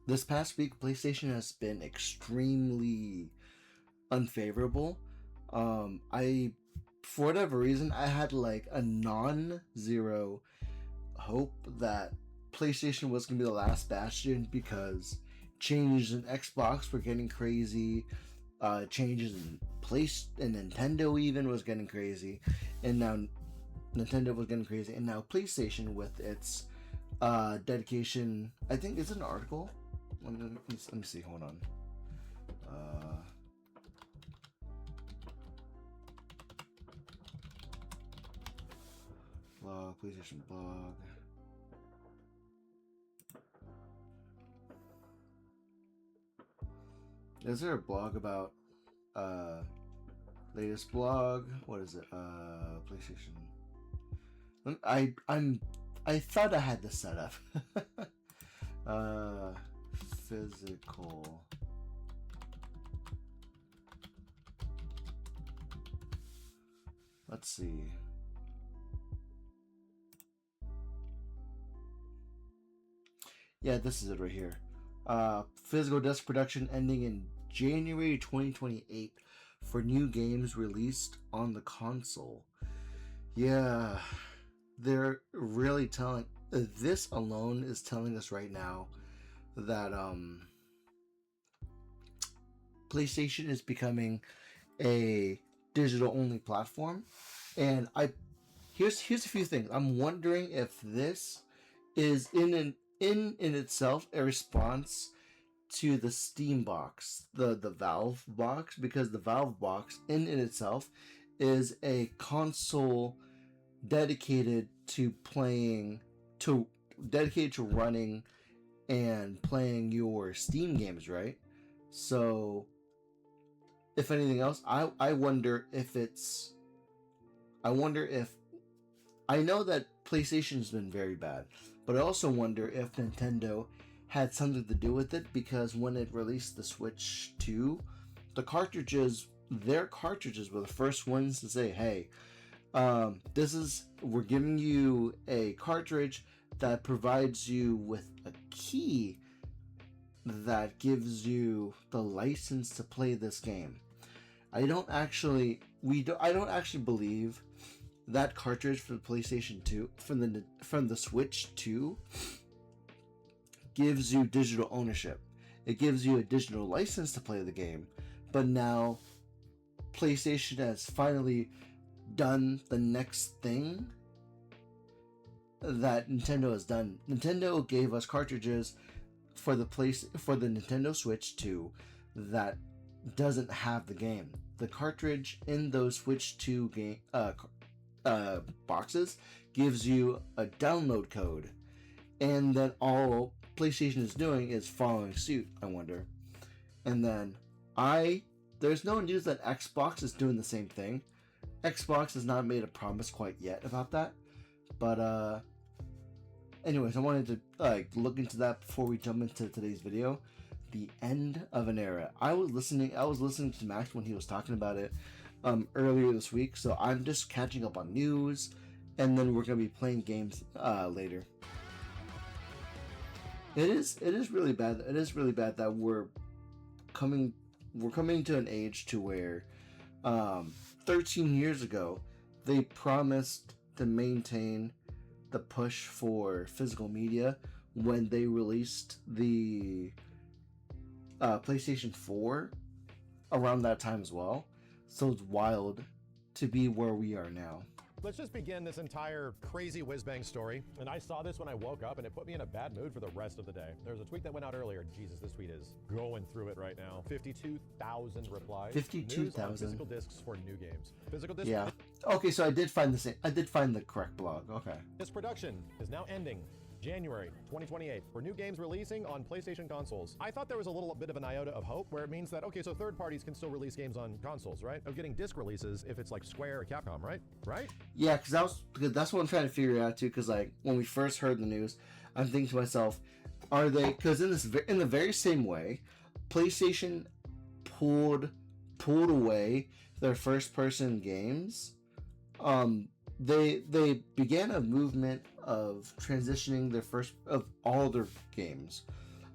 this past week, PlayStation has been extremely unfavorable. I, for whatever reason, I had like a non-zero hope that PlayStation was gonna be the last bastion because changes in Xbox were getting crazy. Changes in Nintendo even was getting crazy, and now Nintendo was getting crazy, and now PlayStation with its dedication. I think it's an article. Let me see. Hold on. Blog, PlayStation blog. Is there a blog about latest blog? What is it? PlayStation. I thought I had this set up. Physical. Let's see. Yeah, this is it right here. Physical disc production ending in January 2028 for new games released on the console. Yeah, they're really telling. This alone is telling us right now that PlayStation is becoming a digital only platform, and here's a few things. I'm wondering if this is in itself a response to the Steam box, the Valve box, because the Valve box in itself is a console dedicated to running and playing your Steam games, right? So if anything else, I wonder if I know that PlayStation's been very bad, but I also wonder if Nintendo had something to do with it, because when it released the Switch 2, their cartridges were the first ones to say, hey, we're giving you a cartridge that provides you with a key that gives you the license to play this game. I don't actually believe that cartridge for the PlayStation 2 from the Switch 2 gives you digital ownership. It gives you a digital license to play the game, but now PlayStation has finally done the next thing that Nintendo has done. Nintendo gave us cartridges for the Nintendo Switch 2 that doesn't have the game. The cartridge in those Switch 2 game boxes gives you a download code, and then all PlayStation is doing is following suit, I wonder. And then there's no news that Xbox is doing the same thing. Xbox has not made a promise quite yet about that, but anyways, I wanted to look into that before we jump into today's video. The end of an era. I was listening to Max when he was talking about it earlier this week, so I'm just catching up on news, and then we're gonna be playing games later. It is really bad. It is really bad that we're coming to an age to where 13 years ago they promised to maintain the push for physical media when they released the PlayStation 4 around that time as well. So it's wild to be where we are now. Let's just begin this entire crazy whiz-bang story. And I saw this when I woke up, and it put me in a bad mood for the rest of the day. There was a tweet that went out earlier. Jesus, this tweet is going through it right now. 52,000 replies. 52,000. Physical discs for new games. Physical disc. Yeah. Okay, so I did find the correct blog. Okay. This production is now ending January 2028 for new games releasing on PlayStation consoles. I thought there was a little bit of an iota of hope where it means that, okay, so third parties can still release games on consoles, right? Of getting disc releases if it's like Square or Capcom, right? Right? Yeah, because that's what I'm trying to figure out too. Because like when we first heard the news, I'm thinking to myself, are they? Because in the very same way, PlayStation pulled away their first person games. They began a movement of transitioning of all their games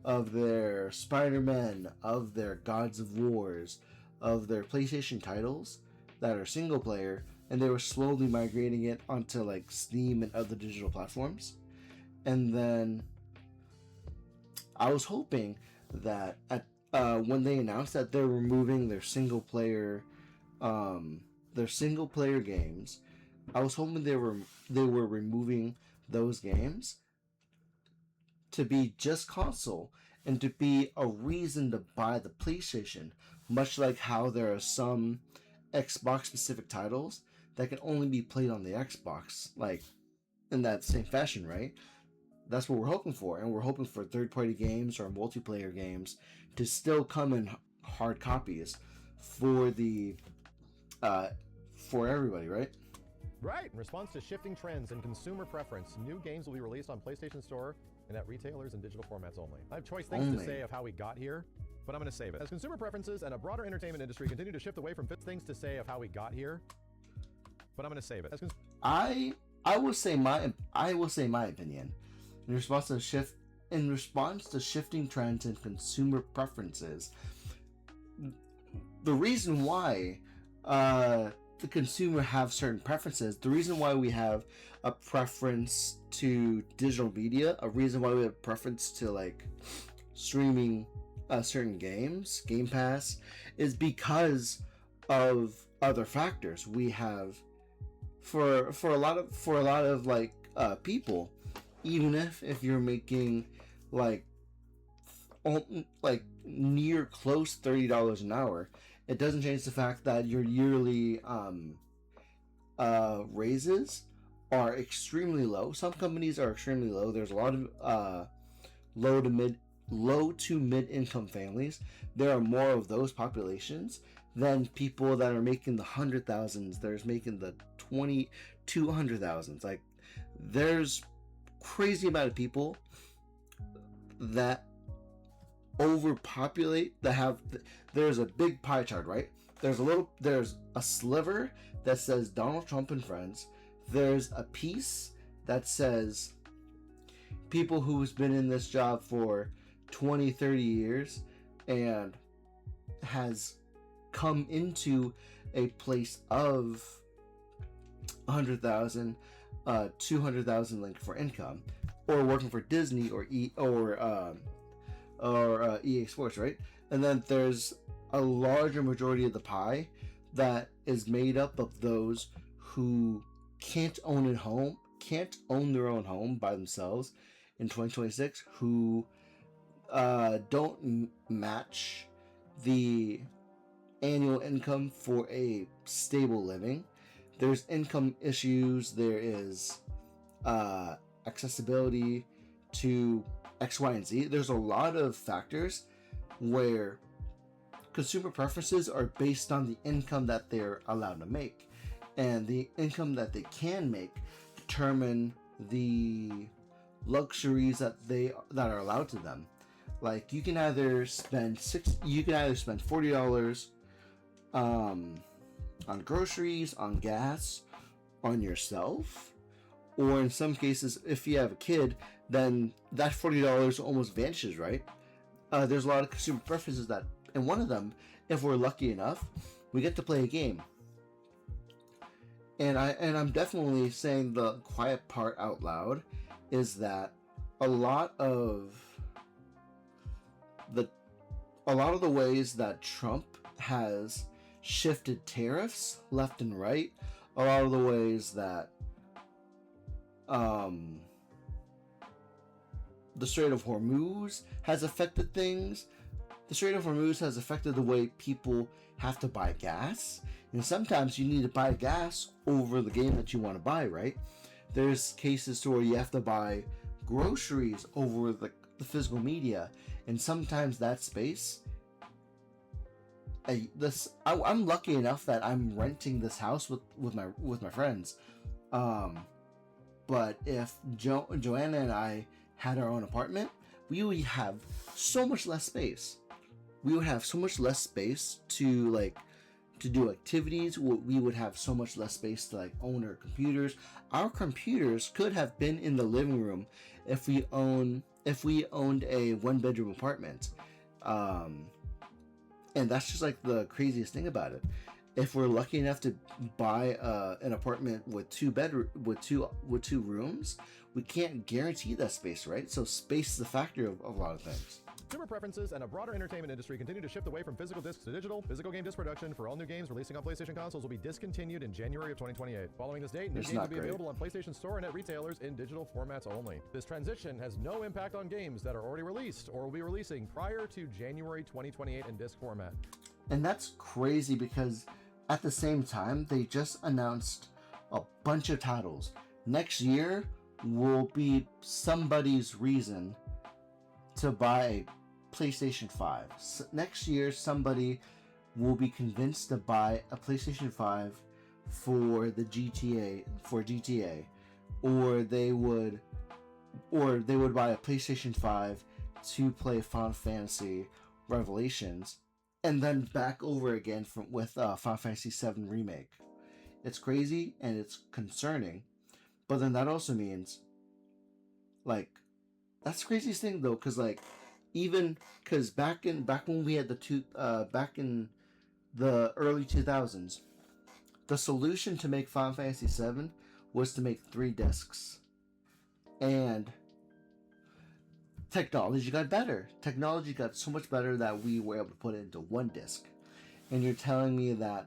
of their Spider-Man, of their Gods of Wars, of their PlayStation titles that are single player, and they were slowly migrating it onto like Steam and other digital platforms. And then I was hoping that when they announced that they're removing their single player games, I was hoping they were removing those games to be just console and to be a reason to buy the PlayStation, much like how there are some Xbox specific titles that can only be played on the Xbox, like in that same fashion, right? That's what we're hoping for, and we're hoping for third-party games or multiplayer games to still come in hard copies for the for everybody, right? Right. In response to shifting trends and consumer preference, new games will be released on PlayStation Store and at retailers and digital formats only. I have choice things to say of how we got here, but I'm going to save it. As consumer preferences and a broader entertainment industry continue to shift away from things to say of how we got here, but I'm going to save it. I will say my opinion in response to shifting trends and consumer preferences. The reason why the consumer have certain preferences, the reason why we have a preference to digital media, a reason why we have a preference to like streaming certain games, Game Pass, is because of other factors. We have for a lot of like people, even if you're making like near close $30 an hour, it doesn't change the fact that your yearly raises are extremely low. Some companies are extremely low. There's a lot of low to mid income families. There are more of those populations than people that are making the 100,000s. There's making the 200,000s. Like, there's crazy amount of people that overpopulate, that have, there's a big pie chart, right? There's a sliver that says Donald Trump and friends. There's a piece that says people who's been in this job for 20, 30 years and has come into a place of 100,000, 200,000 like for income, or working for Disney or EA Sports, right? And then there's a larger majority of the pie that is made up of those who can't own their own home by themselves in 2026, who don't match the annual income for a stable living. There's income issues. There is accessibility to X, Y, and Z. There's a lot of factors where consumer preferences are based on the income that they're allowed to make, and the income that they can make determine the luxuries that are allowed to them. Like, you can either spend $40 on groceries, on gas, on yourself, or in some cases, if you have a kid, then that $40 almost vanishes, right? There's a lot of consumer preferences that, and one of them, if we're lucky enough, we get to play a game. And I'm definitely saying the quiet part out loud is that a lot of the ways that Trump has shifted tariffs left and right, a lot of the ways that the Strait of Hormuz has affected things. The Strait of Hormuz has affected the way people have to buy gas, and sometimes you need to buy gas over the game that you want to buy, right? There's cases to where you have to buy groceries over the physical media, and sometimes that space. I'm lucky enough that I'm renting this house with my friends, but if Joanna and I had our own apartment, we would have so much less space. We would have so much less space to do activities. We would have so much less space to own our computers. Our computers could have been in the living room if we own if we owned a 1-bedroom apartment, and that's just like the craziest thing about it. If we're lucky enough to buy an apartment with two rooms, we can't guarantee that space, right? So space is a factor of a lot of things. Consumer preferences and a broader entertainment industry continue to shift away from physical discs to digital. Physical game disc production for all new games releasing on PlayStation consoles will be discontinued in January of 2028. Following this date, new games will be available on PlayStation Store and at retailers in digital formats only. This transition has no impact on games that are already released or will be releasing prior to January 2028 in disc format. And that's crazy because at the same time, they just announced a bunch of titles. Next year will be somebody's reason to buy a PlayStation 5. So next year, somebody will be convinced to buy a PlayStation 5 for the GTA, or they would buy a PlayStation 5 to play Final Fantasy Revelations, and then back over again with Final Fantasy VII Remake. It's crazy and it's concerning, but then that also means, like, that's the craziest thing though, because like, even because back when we had back in the early 2000s, the solution to make Final Fantasy VII was to make 3 discs, and technology got better. Technology got so much better that we were able to put it into 1 disc. And you're telling me that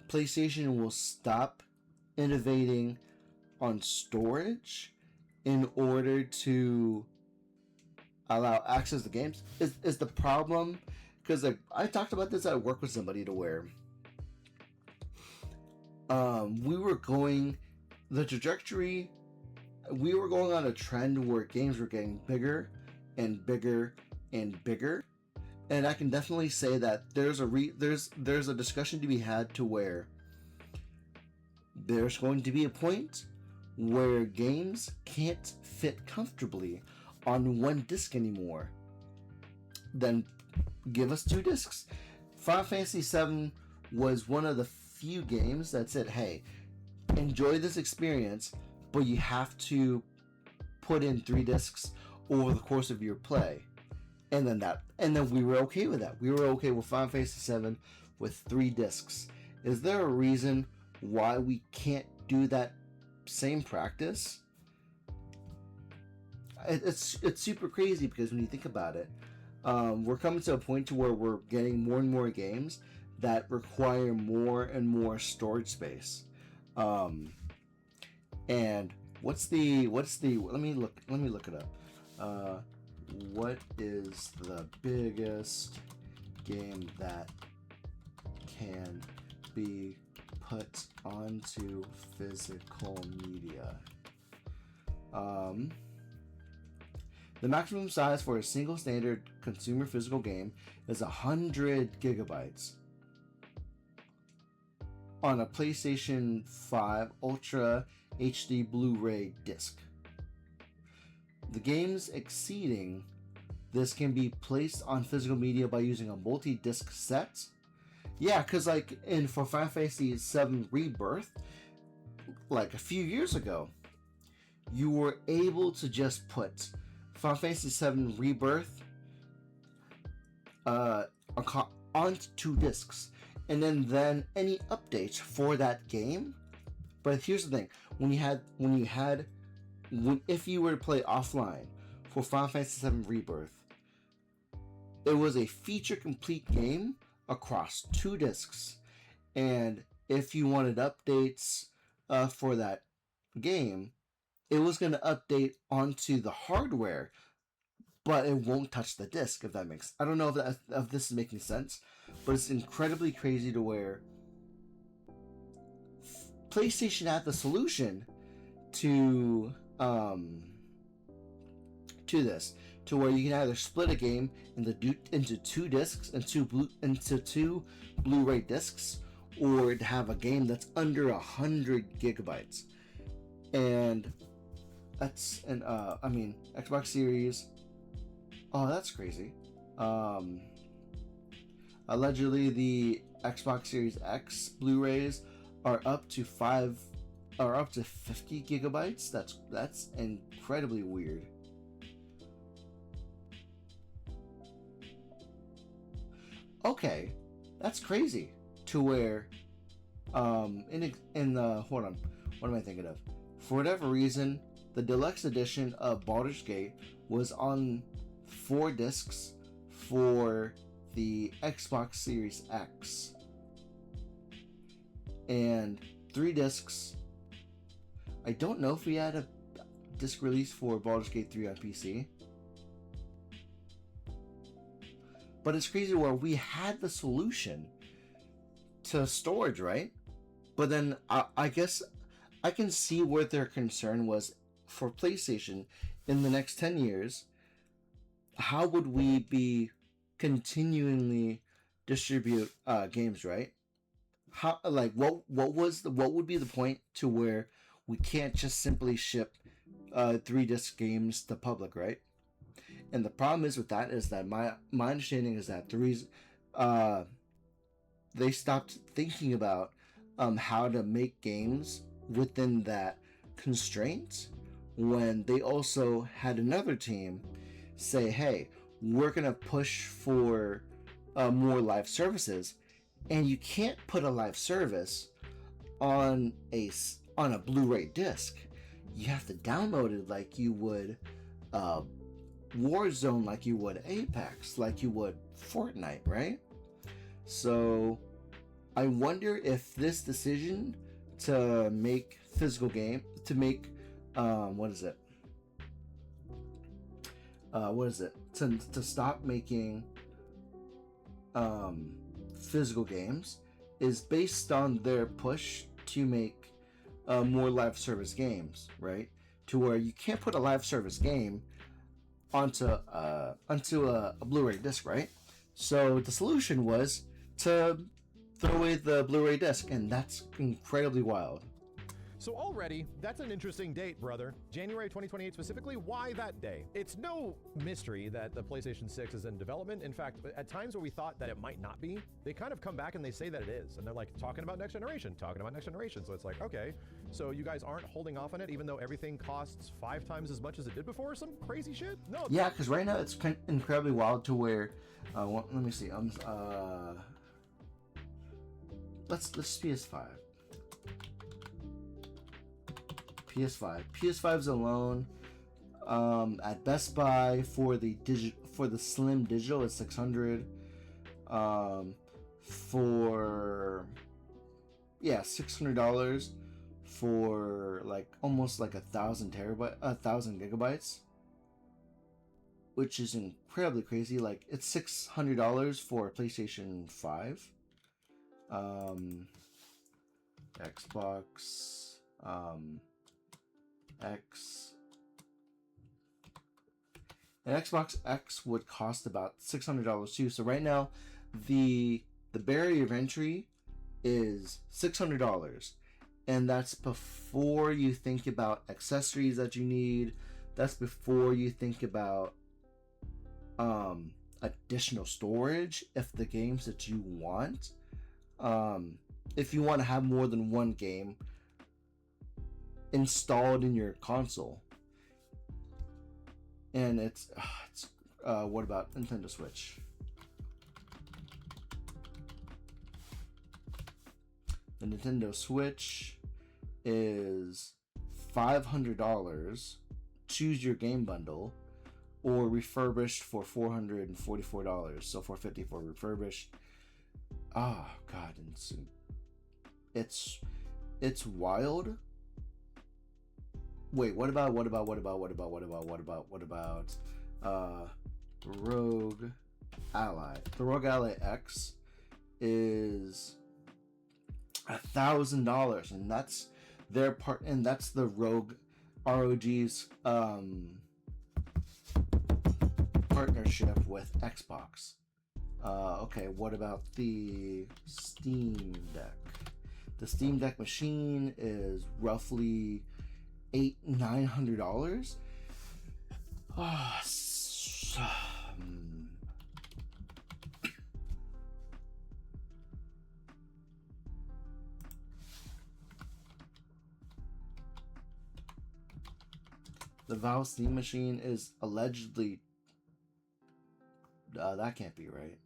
PlayStation will stop innovating on storage in order to allow access to games? Is the problem, because like I talked about this at work with somebody, to where we were going on a trend where games were getting bigger and bigger and bigger, and I can definitely say that there's a discussion to be had to where there's going to be a point where games can't fit comfortably on 1 disc anymore. Then give us 2 discs. Final Fantasy VII was one of the few games that said, hey, enjoy this experience, but you have to put in 3 discs over the course of your play. And then we were okay with that. We were okay with Final Fantasy VII with 3 discs. Is there a reason why we can't do that same practice? It's super crazy, because when you think about it, we're coming to a point to where we're getting more and more games that require more and more storage space. And what's the let me look it up. What is the biggest game that can be put onto physical media? The maximum size for a single standard consumer physical game is 100 gigabytes on a PlayStation 5 Ultra HD Blu-ray disc. The games exceeding this can be placed on physical media by using a multi-disc set. Yeah, because like for Final Fantasy VII Rebirth, like a few years ago, you were able to just put Final Fantasy VII Rebirth onto 2 discs, and then any updates for that game. But here's the thing: if you were to play offline for Final Fantasy VII Rebirth, it was a feature complete game across 2 discs, and if you wanted updates for that game, it was going to update onto the hardware, but it won't touch the disc. If that makes, I don't know if this is making sense, but it's incredibly crazy to where PlayStation had the solution to this, to where you can either split a game into 2 discs and into two Blu-ray discs, or to have a game that's under 100 gigabytes. And that's Xbox Series. Oh, that's crazy. Allegedly, the Xbox Series X Blu-rays are up to 5 or up to 50 gigabytes. That's incredibly weird. Okay, that's crazy. To where, in the hold on, what am I thinking of? For whatever reason, the deluxe edition of Baldur's Gate was on 4 discs for the Xbox Series X, and 3 discs. I don't know if we had a disc release for Baldur's Gate 3 on PC. But it's crazy where we had the solution to storage, right? But then I guess I can see where their concern was for PlayStation in the next 10 years. How would we be continually distribute games, right? How, like, what would be the point to where we can't just simply ship 3 disc games to public, right? And the problem is with that is that my understanding is that the reason they stopped thinking about how to make games within that constraint when they also had another team say, hey, we're gonna push for more live services, and you can't put a live service on a Blu-ray disc. You have to download it like you would Warzone, like you would Apex, like you would Fortnite, right? So I wonder if this decision to make physical game, to make to stop making physical games is based on their push to make more live service games, right? To where you can't put a live service game onto a Blu-ray disc, right? So the solution was to throw away the Blu-ray disc, and that's incredibly wild. So already, that's an interesting date, brother. January 2028 specifically, why that day? It's no mystery that the PlayStation 6 is in development. In fact, at times where we thought that it might not be, they kind of come back and they say that it is. And they're like, talking about next generation. So it's like, okay, so you guys aren't holding off on it even though everything costs 5 times as much as it did before? Some crazy shit? No. Yeah, because right now it's incredibly wild to where, let me see, let's PS5. PS5's alone at Best Buy for the slim digital is $600. For $600 for like almost like 1,000 gigabytes, which is incredibly crazy. Like it's $600 for a PlayStation 5, Xbox X, and Xbox X would cost about $600 too. So right now, the barrier of entry is $600, and that's before you think about accessories that you need. That's before you think about additional storage if the games that you want. If you want to have more than one game installed in your console. And it's what about Nintendo Switch? The Nintendo Switch is $500. Choose your game bundle, or refurbished for $444. So $450 for refurbished. Oh God, it's wild. Wait, what about Rogue Ally? The Rogue Ally X is $1,000, and that's their part, and that's the ROG's partnership with Xbox. Okay, what about the Steam Deck? The Steam Deck machine is roughly $900. The Valve Steam Machine is allegedly... that can't be right.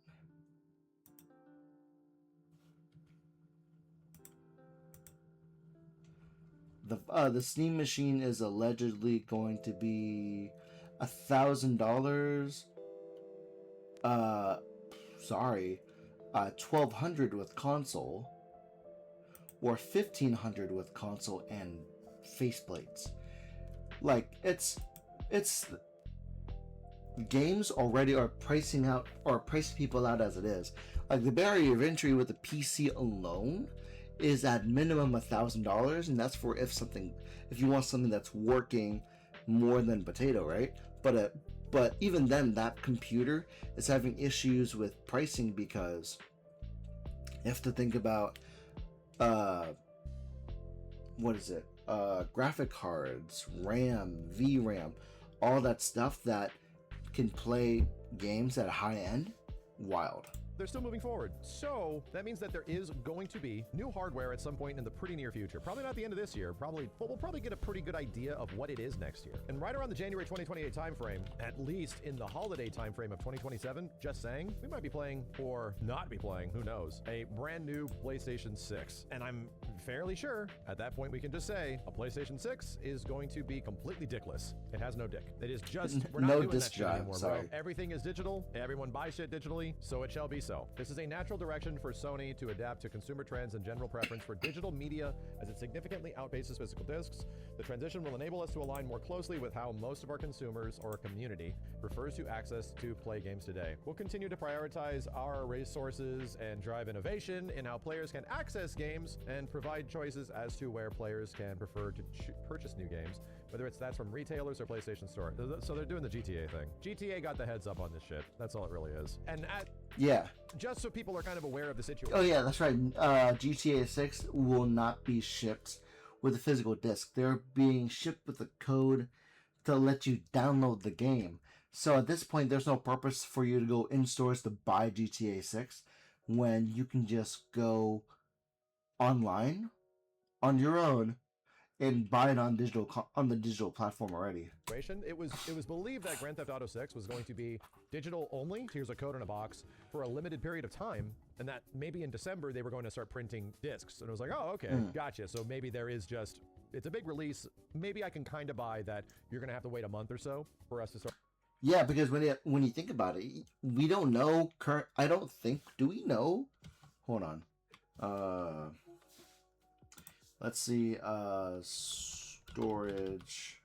The Steam Machine is allegedly going to be $1,000. Sorry, $1,200 with console, or $1,500 with console and faceplates. Like it's games already are pricing people out as it is. Like the barrier of entry with the PC alone is at minimum $1,000, and that's for if you want something that's working more than potato, right? But even then, that computer is having issues with pricing because you have to think about graphic cards, RAM, VRAM, all that stuff that can play games at a high end. Wild. They're still moving forward. So that means that there is going to be new hardware at some point in the pretty near future. Probably not the end of this year, but we'll probably get a pretty good idea of what it is next year. And right around the January 2028 timeframe, at least in the holiday timeframe of 2027, just saying, we might be playing, or not be playing, who knows, a brand new PlayStation 6. And I'm fairly sure at that point we can just say a PlayStation 6 is going to be completely dickless. It has no dick. It is just, we're not doing that shit anymore, bro. Everything is digital. Everyone buys shit digitally, so it shall be so. This is a natural direction for Sony to adapt to consumer trends and general preference for digital media as it significantly outpaces physical discs. The transition will enable us to align more closely with how most of our consumers or community prefers to access to play games today. We'll continue to prioritize our resources and drive innovation in how players can access games and provide choices as to where players can prefer to purchase new games, whether that's from retailers or PlayStation Store. So they're doing the GTA thing. GTA got the heads up on this shit. That's all it really is. And just so people are kind of aware of the situation. Oh yeah, that's right. GTA 6 will not be shipped with a physical disc. They're being shipped with a code to let you download the game. So at this point, there's no purpose for you to go in stores to buy GTA 6 when you can just go online on your own and buy it on the digital platform already. It was believed that Grand Theft Auto 6 was going to be digital only. Here's a code in a box for a limited period of time, and that maybe in December they were going to start printing discs. And it was like, oh, okay, gotcha. So maybe there is just, it's a big release. Maybe I can kind of buy that. You're gonna have to wait a month or so for us to start. Yeah, because when you think about it, we don't know I don't think. Do we know? Hold on. Let's see, storage,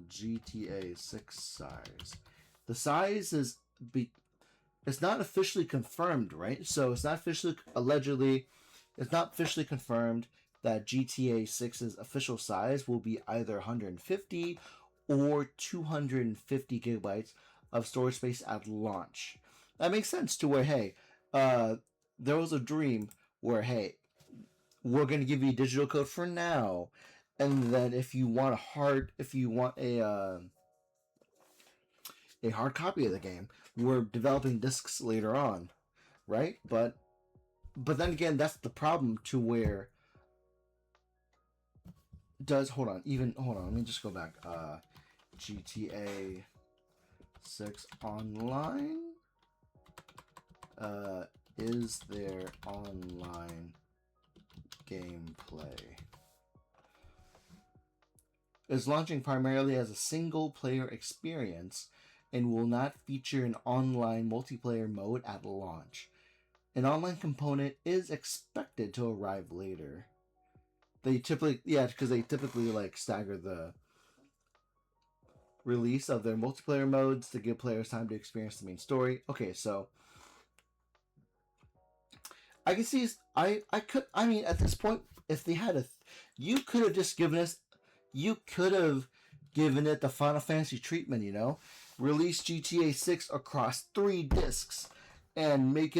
GTA 6 size. The size is, it's not officially confirmed, right? So it's not officially, it's not officially confirmed that GTA 6's official size will be either 150 or 250 gigabytes of storage space at launch. That makes sense to where, hey, there was a dream where, hey, we're going to give you a digital code for now, and then if you want a hard copy of the game, we're developing discs later on, right? But then again, that's the problem to where hold on, let me just go back. GTA 6 Online, is there online gameplay? Is launching primarily as a single player experience and will not feature an online multiplayer mode at launch. An online component is expected to arrive later. They typically like stagger the release of their multiplayer modes to give players time to experience the main story. Okay, so I can see, at this point, if they had you could have given it the Final Fantasy treatment, release GTA 6 across 3 discs and make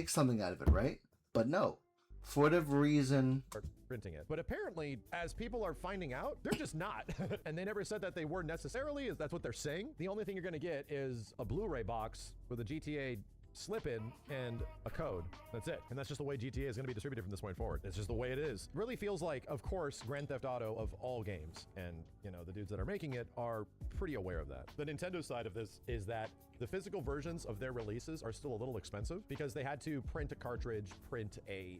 something out of it, right? But no, for whatever reason, printing it. But apparently, as people are finding out, they're just not. And they never said that they were necessarily, that's what they're saying. The only thing you're going to get is a Blu-ray box with a GTA slip in and a code. That's it. And that's just the way GTA is going to be distributed from this point forward. It's just the way it is. It really feels like, of course, Grand Theft Auto of all games. And, you know, the dudes that are making it are pretty aware of that. The Nintendo side of this is that the physical versions of their releases are still a little expensive because they had to print a cartridge, print a,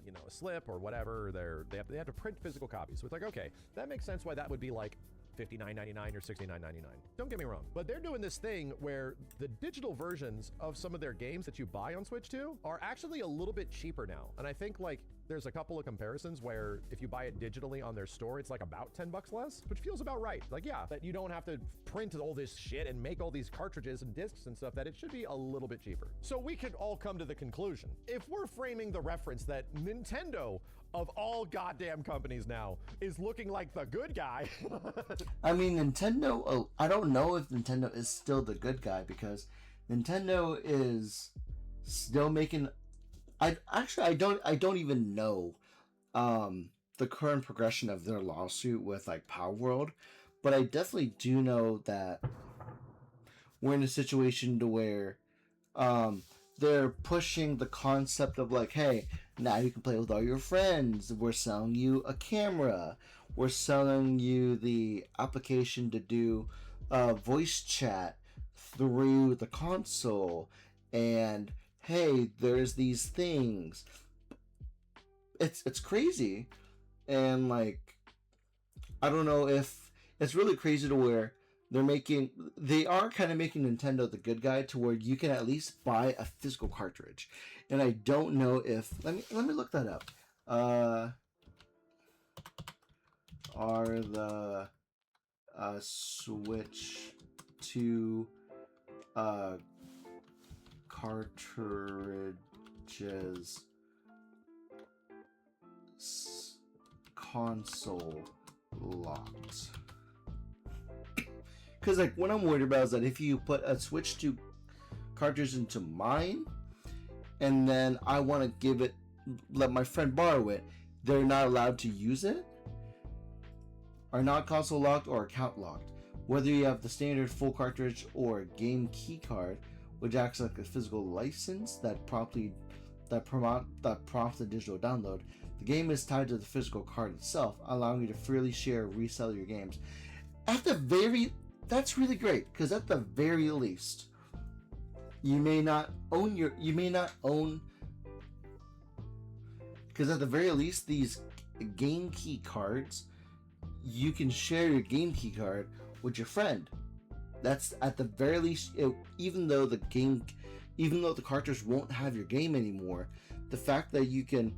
you know, a slip or whatever. They have to print physical copies. So it's like, okay, that makes sense why that would be like $59.99 or $69.99. Don't get me wrong, but they're doing this thing where the digital versions of some of their games that you buy on Switch 2 are actually a little bit cheaper now. And I think like there's a couple of comparisons where if you buy it digitally on their store, it's like about $10 less, which feels about right. Like, yeah, that you don't have to print all this shit and make all these cartridges and discs and stuff, that it should be a little bit cheaper. So we could all come to the conclusion, if we're framing the reference that Nintendo of all goddamn companies now is looking like the good guy. I mean, Nintendo, I don't know if Nintendo is still the good guy because Nintendo is still making, I don't even know the current progression of their lawsuit with like Power World, but I definitely do know that we're in a situation to where they're pushing the concept of like, hey, now you can play with all your friends. We're selling you a camera. We're selling you the application to do voice chat through the console. And hey, there's these things. It's crazy. And like, I don't know if it's really crazy to where they are kind of making Nintendo the good guy to where you can at least buy a physical cartridge. And I don't know if let me look that up. Are the Switch 2 cartridges console locked? Because like what I'm worried about is that if you put a Switch 2 cartridge into mine and then I want to let my friend borrow it, they're not allowed to use it? Are not console locked or account locked? Whether you have the standard full cartridge or a game key card, which acts like a physical license that prompts the digital download, the game is tied to the physical card itself, allowing you to freely share or resell your games. That's really great, because at the very least, because at the very least, these game key cards, you can share your game key card with your friend. That's at the very least, even though the cartridge won't have your game anymore, the fact that you can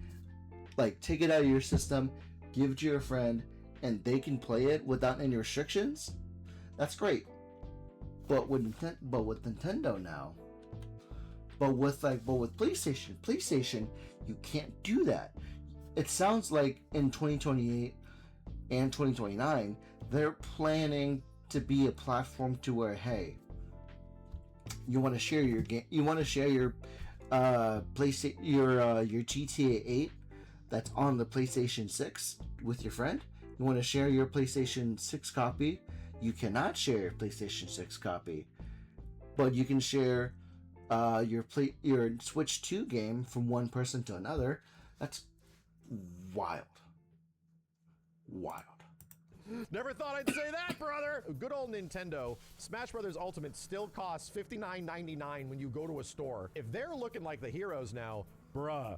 like take it out of your system, give it to your friend, and they can play it without any restrictions, that's great. But with Nintendo now, but with PlayStation, you can't do that. It sounds like in 2028 and 2029, they're planning to be a platform to where, hey, you want to share your game, you want to share your PlayStation, your GTA 8 that's on the PlayStation 6 with your friend. You want to share your PlayStation 6 copy. You cannot share your PlayStation 6 copy, but you can share your Switch 2 game from one person to another. That's wild. Never thought I'd say that, brother! Good old Nintendo. Smash Brothers Ultimate still costs $59.99 when you go to a store. If they're looking like the heroes now, bruh.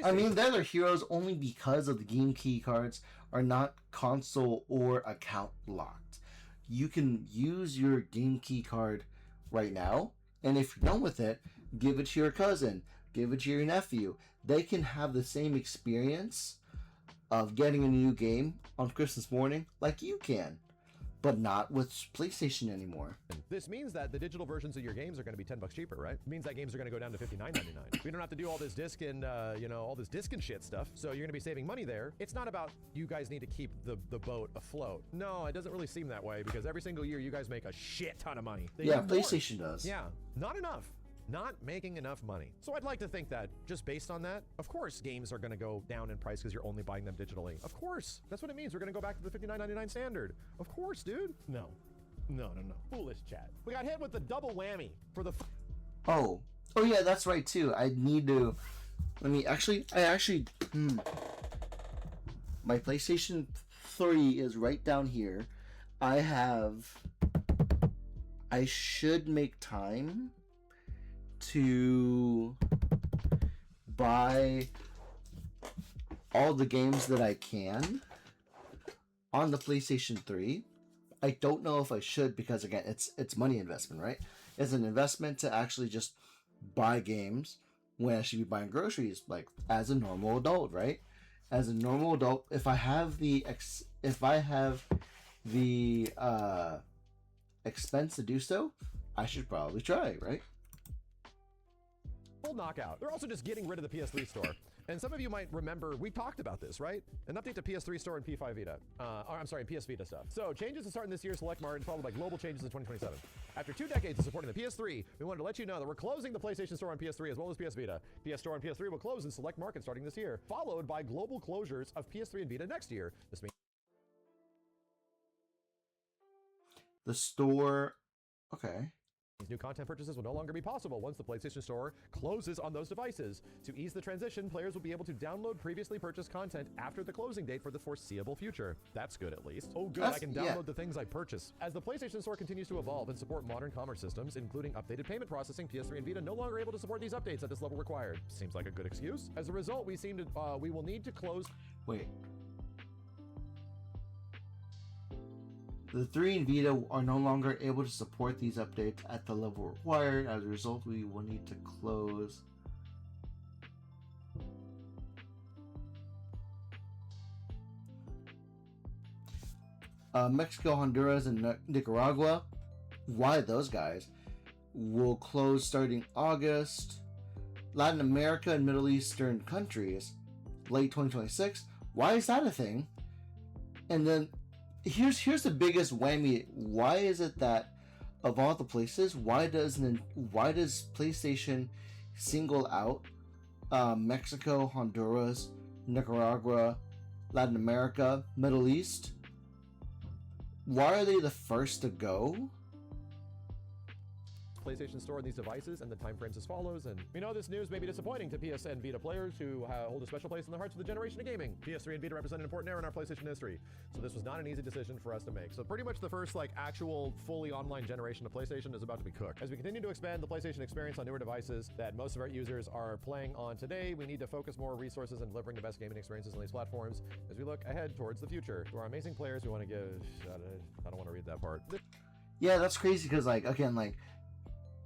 I mean, they're the heroes only because of the game key cards are not console or account locked. You can use your game key card right now, and if you're done with it, give it to your cousin, give it to your nephew. They can have the same experience of getting a new game on Christmas morning like you can, but not with PlayStation anymore. This means that the digital versions of your games are going to be $10 cheaper, right? It means that games are going to go down to $59.99. We don't have to do all this disc and, all this disc and shit stuff, so you're going to be saving money there. It's not about you guys need to keep the boat afloat. No, it doesn't really seem that way, because every single year you guys make a shit ton of money. Yeah, PlayStation does. Yeah, not enough. Not making enough money. So I'd like to think that, just based on that, of course games are going to go down in price because you're only buying them digitally. Of course. That's what it means. We're going to go back to the $59.99 standard. Of course, dude. No. Foolish chat. We got hit with the double whammy for the... Oh, Oh yeah, that's right too. I need to. Let me actually. My PlayStation 3 is right down here. I have. I should make time to buy all the games that I can on the PlayStation 3. I don't know if I should because again, it's money investment, right? It's an investment to actually just buy games when I should be buying groceries, like as a normal adult, right? As a normal adult, if I have the expense to do so, I should probably try, right? Full knockout. They're also just getting rid of the PS3 store. And some of you might remember, we talked about this, right? An update to PS3 store and P5 Vita. PS Vita stuff. So changes to start in this year's select market, followed by global changes in 2027. After 2 decades of supporting the PS3, we wanted to let you know that we're closing the PlayStation Store on PS3 as well as PS Vita. PS Store and PS3 will close in select markets starting this year, followed by global closures of PS3 and Vita next year. This means The store, okay. these new content purchases will no longer be possible once the PlayStation Store closes on those devices. To ease the transition, players will be able to download previously purchased content after the closing date for the foreseeable future. That's good, at least. Oh, good, I can download the things I purchase. As the PlayStation Store continues to evolve and support modern commerce systems, including updated payment processing, PS3 and Vita no longer able to support these updates at this level required. Seems like a good excuse. As a result, we will need to close. Wait. The 3 and Vita are no longer able to support these updates at the level required. As a result, we will need to close. Mexico, Honduras, and Nicaragua. Why those guys? Will close starting August. Latin America and Middle Eastern countries, late 2026. Why is that a thing? And then here's the biggest whammy. Why is it that of all the places, why does PlayStation single out Mexico, Honduras, Nicaragua, Latin America, Middle East? Why are they the first to go? PlayStation Store on these devices and the time frames as follows. And we know this news may be disappointing to PS and Vita players who hold a special place in the hearts of the generation of gaming. PS3 and Vita represent an important era in our PlayStation history, so this was not an easy decision for us to make. So pretty much the first actual fully online generation of PlayStation is about to be cooked. As we continue to expand the PlayStation experience on newer devices that most of our users are playing on today, we need to focus more resources on delivering the best gaming experiences on these platforms as we look ahead towards the future. To our amazing players, we want to give... I don't want to read that part. Yeah, that's crazy because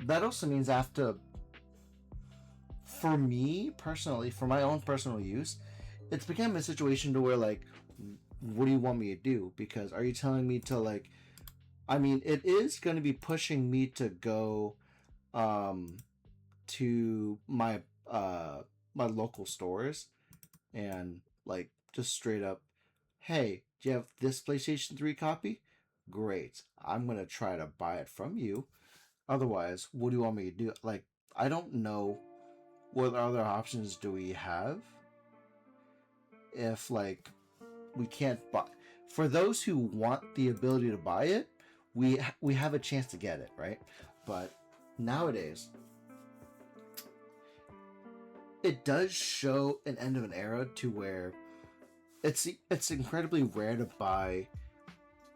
that also means I have to, for me personally, for my own personal use, it's become a situation to where what do you want me to do? Because are you telling me to it is going to be pushing me to go to my my local stores and just straight up, hey, do you have this PlayStation 3 copy? Great. I'm going to try to buy it from you. Otherwise, what do you want me to do? I don't know what other options do we have if we can't buy. For those who want the ability to buy it, we have a chance to get it, right? But nowadays, it does show an end of an era to where it's incredibly rare to buy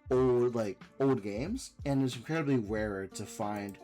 old games, and it's incredibly rarer to find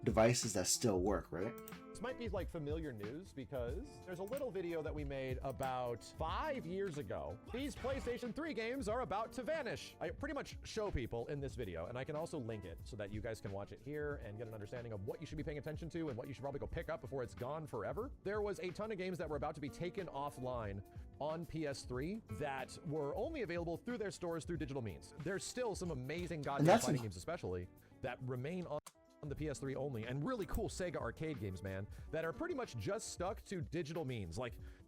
devices that still work, right? This might be familiar news because there's a little video that we made about 5 years ago. These PlayStation 3 games are about to vanish. I pretty much show people in this video, and I can also link it so that you guys can watch it here and get an understanding of what you should be paying attention to and what you should probably go pick up before it's gone forever. There was a ton of games that were about to be taken offline on PS3 that were only available through their stores through digital means. There's still some amazing goddamn fighting games especially that remain on the PS3 only, and really cool Sega arcade games, man, that are pretty much just stuck to digital means.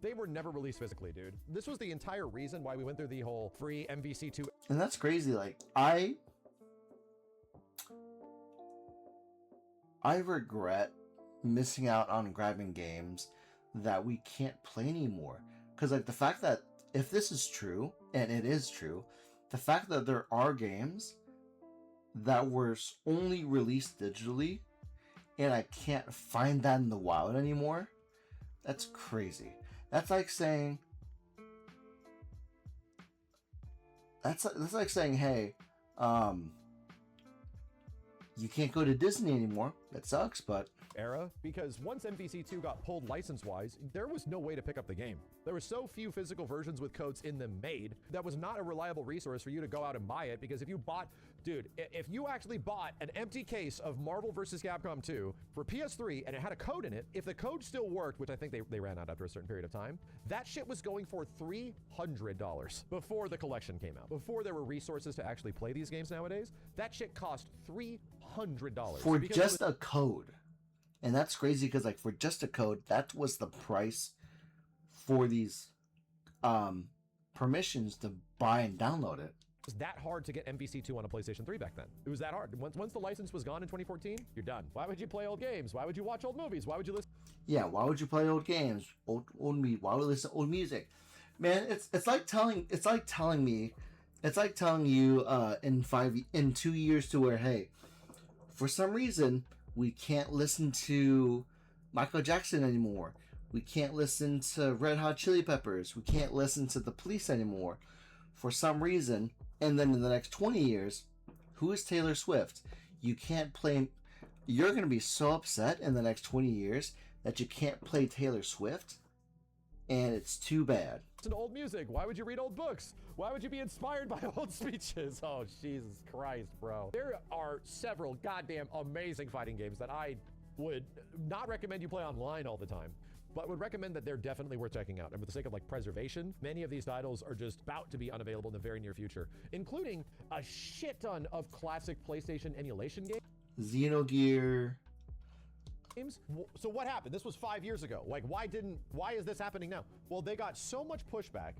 They were never released physically, dude. This was the entire reason why we went through the whole free MVC2. And that's crazy. I regret missing out on grabbing games that we can't play anymore. Because the fact that, if this is true, and it is true, the fact that there are games that were only released digitally and I can't find that in the wild anymore. That's crazy. That's like saying that's like saying, hey, you can't go to Disney anymore. That sucks, but era, because once MVC2 got pulled license-wise, there was no way to pick up the game. There were so few physical versions with codes in them made that was not a reliable resource for you to go out and buy it, because if you bought, dude, if you actually bought an empty case of Marvel vs. Capcom 2 for PS3 and it had a code in it, if the code still worked, which I think they ran out after a certain period of time, that shit was going for $300 before the collection came out. Before there were resources to actually play these games nowadays, that shit cost $300. For just a code. And that's crazy because, like, for just a code, that was the price for these permissions to buy and download it. It was that hard to get MVC2 on a PlayStation 3 back then. It was that hard. Once the license was gone in 2014, you're done. Why would you play old games? Why would you watch old movies? Why would you listen? Yeah, why would you play old games? Old me. Why would you listen to old music? Man, it's like telling you in 2 years to where, hey, for some reason we can't listen to Michael Jackson anymore. We can't listen to Red Hot Chili Peppers. We can't listen to The Police anymore for some reason. And then in the next 20 years, who is Taylor Swift? You can't play. You're going to be so upset in the next 20 years that you can't play Taylor Swift. And it's too bad. To old music. Why would you read old books? Why would you be inspired by old speeches? Oh, Jesus Christ, bro. There are several goddamn amazing fighting games that I would not recommend you play online all the time, but would recommend that they're definitely worth checking out. And for the sake of like preservation, many of these titles are just about to be unavailable in the very near future, including a shit ton of classic PlayStation emulation games. Xenogear. So what happened? This was 5 years ago. Like, why is this happening now? Well, they got so much pushback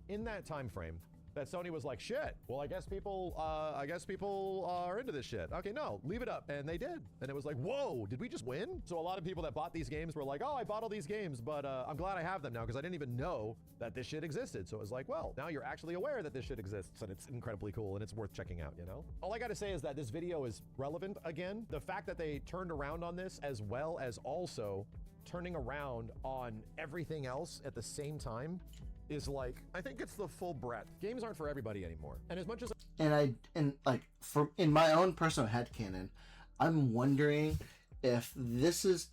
in that time frame that Sony was like, shit, well, I guess people are into this shit. Okay, no, leave it up. And they did. And it was like, whoa, did we just win? So a lot of people that bought these games were like, oh, I bought all these games, but I'm glad I have them now because I didn't even know that this shit existed. So it was like, well, now you're actually aware that this shit exists and it's incredibly cool and it's worth checking out, you know? All I gotta say is that this video is relevant again. The fact that they turned around on this as well as also turning around on everything else at the same time is like, I think it's the full breadth. Games aren't for everybody anymore. And as much as in my own personal headcanon, I'm wondering if this is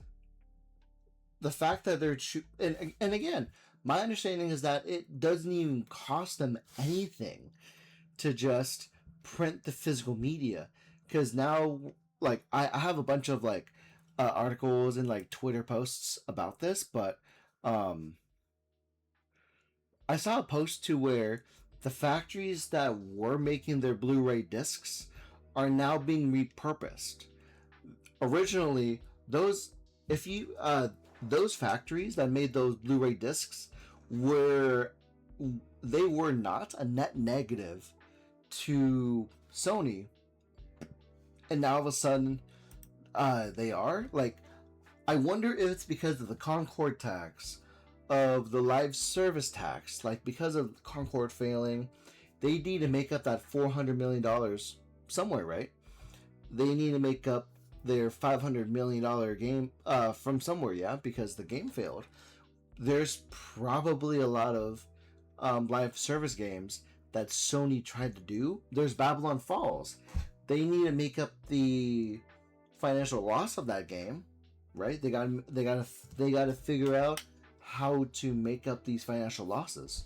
the fact that they're and again, my understanding is that it doesn't even cost them anything to just print the physical media, because now, like, I have a bunch of like articles and like Twitter posts about this, but I saw a post to where the factories that were making their Blu-ray discs are now being repurposed. Originally, those factories that made those Blu-ray discs were not a net negative to Sony, and now all of a sudden they are. Like, I wonder if it's because of the Concord tax, of the live service tax. Like, because of Concord failing, they need to make up that $400 million somewhere, right? They need to make up their $500 million game from somewhere, yeah, because the game failed. There's probably a lot of live service games that Sony tried to do. There's Babylon Falls. They need to make up the financial loss of that game, right? They gotta figure out how to make up these financial losses.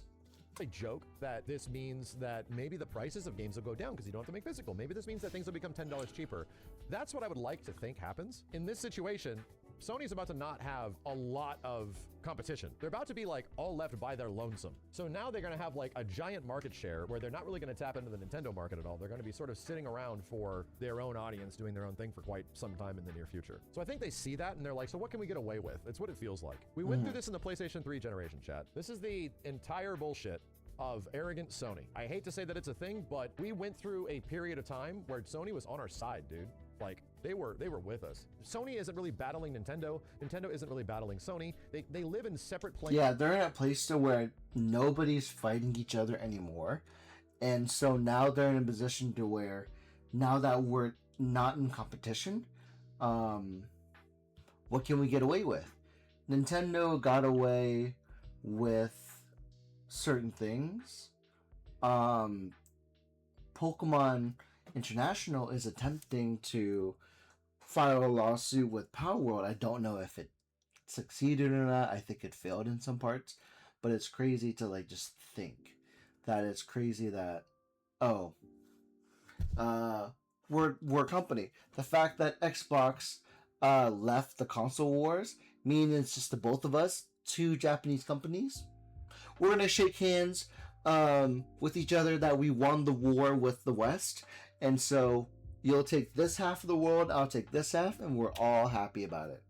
I joke that this means that maybe the prices of games will go down because you don't have to make physical. Maybe this means that things will become $10 cheaper. That's what I would like to think happens. In this situation, Sony's about to not have a lot of competition. They're about to be like all left by their lonesome. So now they're gonna have like a giant market share where they're not really gonna tap into the Nintendo market at all. They're gonna be sort of sitting around for their own audience, doing their own thing for quite some time in the near future. So I think they see that and they're like, so what can we get away with? It's what it feels like. We went through this in the PlayStation 3 generation, chat. This is the entire bullshit of arrogant Sony. I hate to say that it's a thing, but we went through a period of time where Sony was on our side, dude. Like, they were with us. Sony isn't really battling Nintendo. Nintendo isn't really battling Sony. They live in separate places. Yeah, they're in a place to where nobody's fighting each other anymore. And so now they're in a position to where, now that we're not in competition, what can we get away with? Nintendo got away with certain things. Pokemon International is attempting to file a lawsuit with Power World. I don't know if it succeeded or not. I think it failed in some parts, but it's crazy to like just think that it's crazy that we're a company. The fact that Xbox left the console wars means it's just the both of us, two Japanese companies. We're gonna shake hands with each other that we won the war with the West, and so you'll take this half of the world, I'll take this half, and we're all happy about it.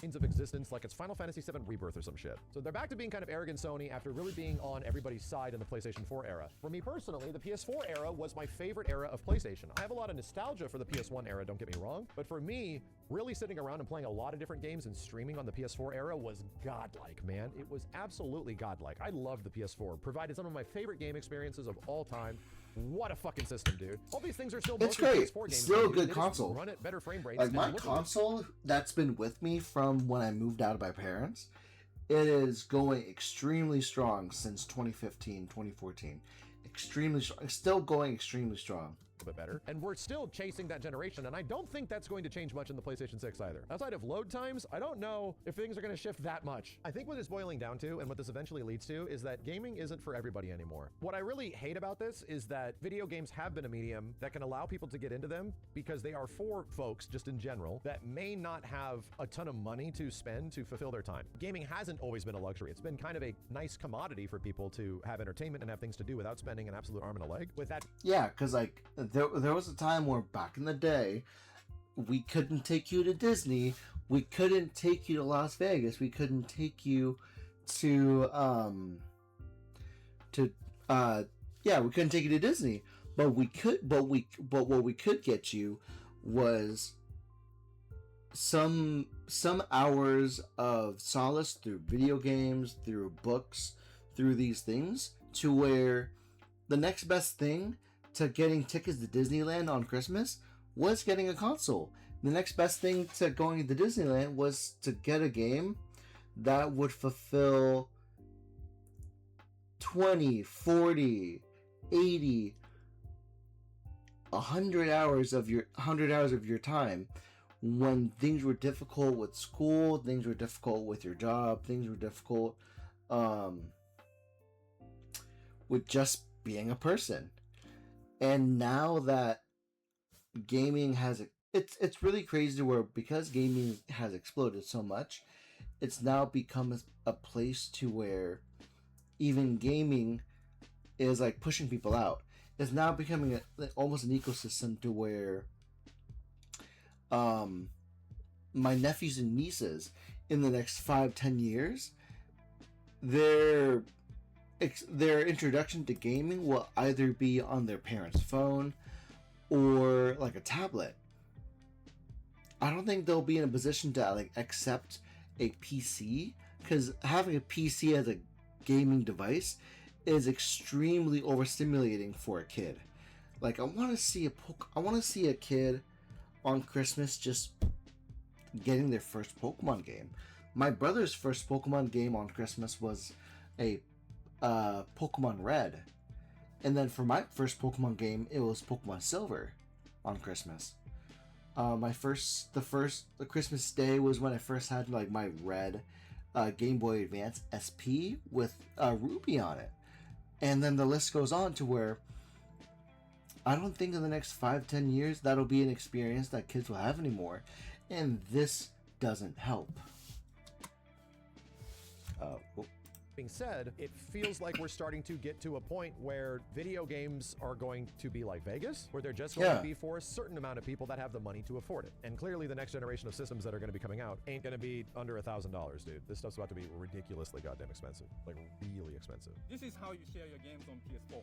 Of existence like it's Final Fantasy VII Rebirth or some shit. So they're back to being kind of arrogant Sony after really being on everybody's side in the PlayStation 4 era. For me personally, the PS4 era was my favorite era of PlayStation. I have a lot of nostalgia for the PS1 era, don't get me wrong, but for me, really sitting around and playing a lot of different games and streaming on the PS4 era was godlike, man. It was absolutely godlike. I loved the PS4, provided some of my favorite game experiences of all time. What a fucking system, dude. All these things are still it's great. PS4 games. Still a good console. Run it, better frame rates. Like my console that's been with me from when I moved out of my parents, it is going extremely strong since 2015, 2014. Extremely strong. It's still going extremely strong. A bit better, and we're still chasing that generation, and I don't think that's going to change much in the PlayStation 6 either. Outside of load times, I don't know if things are going to shift that much. I think what it's boiling down to, and what this eventually leads to, is that gaming isn't for everybody anymore. What I really hate about this is that video games have been a medium that can allow people to get into them because they are for folks, just in general, that may not have a ton of money to spend to fulfill their time. Gaming hasn't always been a luxury. It's been kind of a nice commodity for people to have entertainment and have things to do without spending an absolute arm and a leg. With that, yeah, because like there was a time where back in the day we couldn't take you to Disney, we couldn't take you to Las Vegas, we couldn't take you to we couldn't take you to Disney, but what we could get you was some hours of solace through video games, through books, through these things, to where the next best thing to getting tickets to Disneyland on Christmas was getting a console. The next best thing to going to Disneyland was to get a game that would fulfill 20, 40, 80, 100 hours of your time when things were difficult with school, things were difficult with your job, things were difficult with just being a person. And now that gaming has, it's really crazy where because gaming has exploded so much, it's now become a place to where even gaming is like pushing people out. It's now becoming almost an ecosystem to where my nephews and nieces in the next 5-10 years, their introduction to gaming will either be on their parents' phone or like a tablet. I don't think they'll be in a position to like accept a PC, because having a PC as a gaming device is extremely overstimulating for a kid. Like I want to see a kid on Christmas just getting their first Pokemon game. My brother's first Pokemon game on Christmas was a Pokemon Red, and then for my first Pokemon game it was Pokemon Silver on Christmas. The Christmas day was when I first had like my red Game Boy Advance SP with Ruby on it, and then the list goes on to where I don't think in the next 5-10 years that'll be an experience that kids will have anymore, and this doesn't help. Being said, it feels like we're starting to get to a point where video games are going to be like Vegas, where they're just going to be for a certain amount of people that have the money to afford it. And clearly the next generation of systems that are going to be coming out ain't going to be under $1,000, dude. This stuff's about to be ridiculously goddamn expensive. Like, really expensive. This is how you share your games on PS4.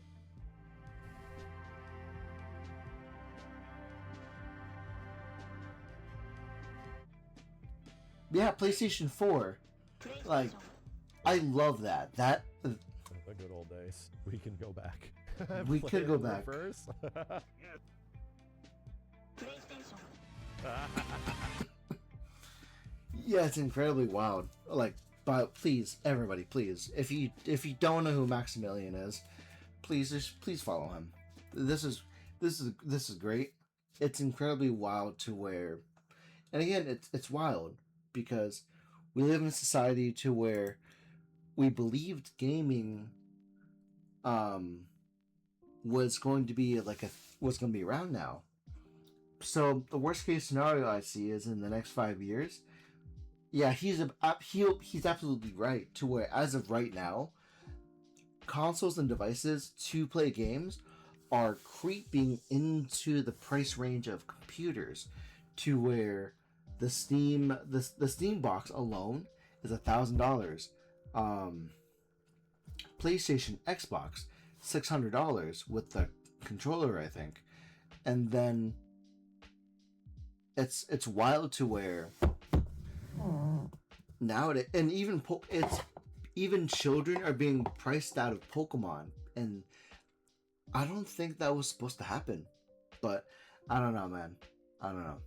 Yeah, PlayStation 4. Like, I love that. The good old days. We can go back. We could go back. First. Yeah, it's incredibly wild. Like, but please, everybody, please, if you don't know who Maximilian is, please follow him. This is great. It's incredibly wild to where, and again, it's wild because we live in a society to where we believed gaming was going to be was going to be around now. So the worst case scenario I see is in the next 5 years. Yeah, he's absolutely right to where as of right now, consoles and devices to play games are creeping into the price range of computers to where the Steam box alone is $1,000. PlayStation, Xbox, $600 with the controller, I think, and then it's wild to where nowadays, and even children are being priced out of Pokemon, and I don't think that was supposed to happen, but I don't know, man. I don't know.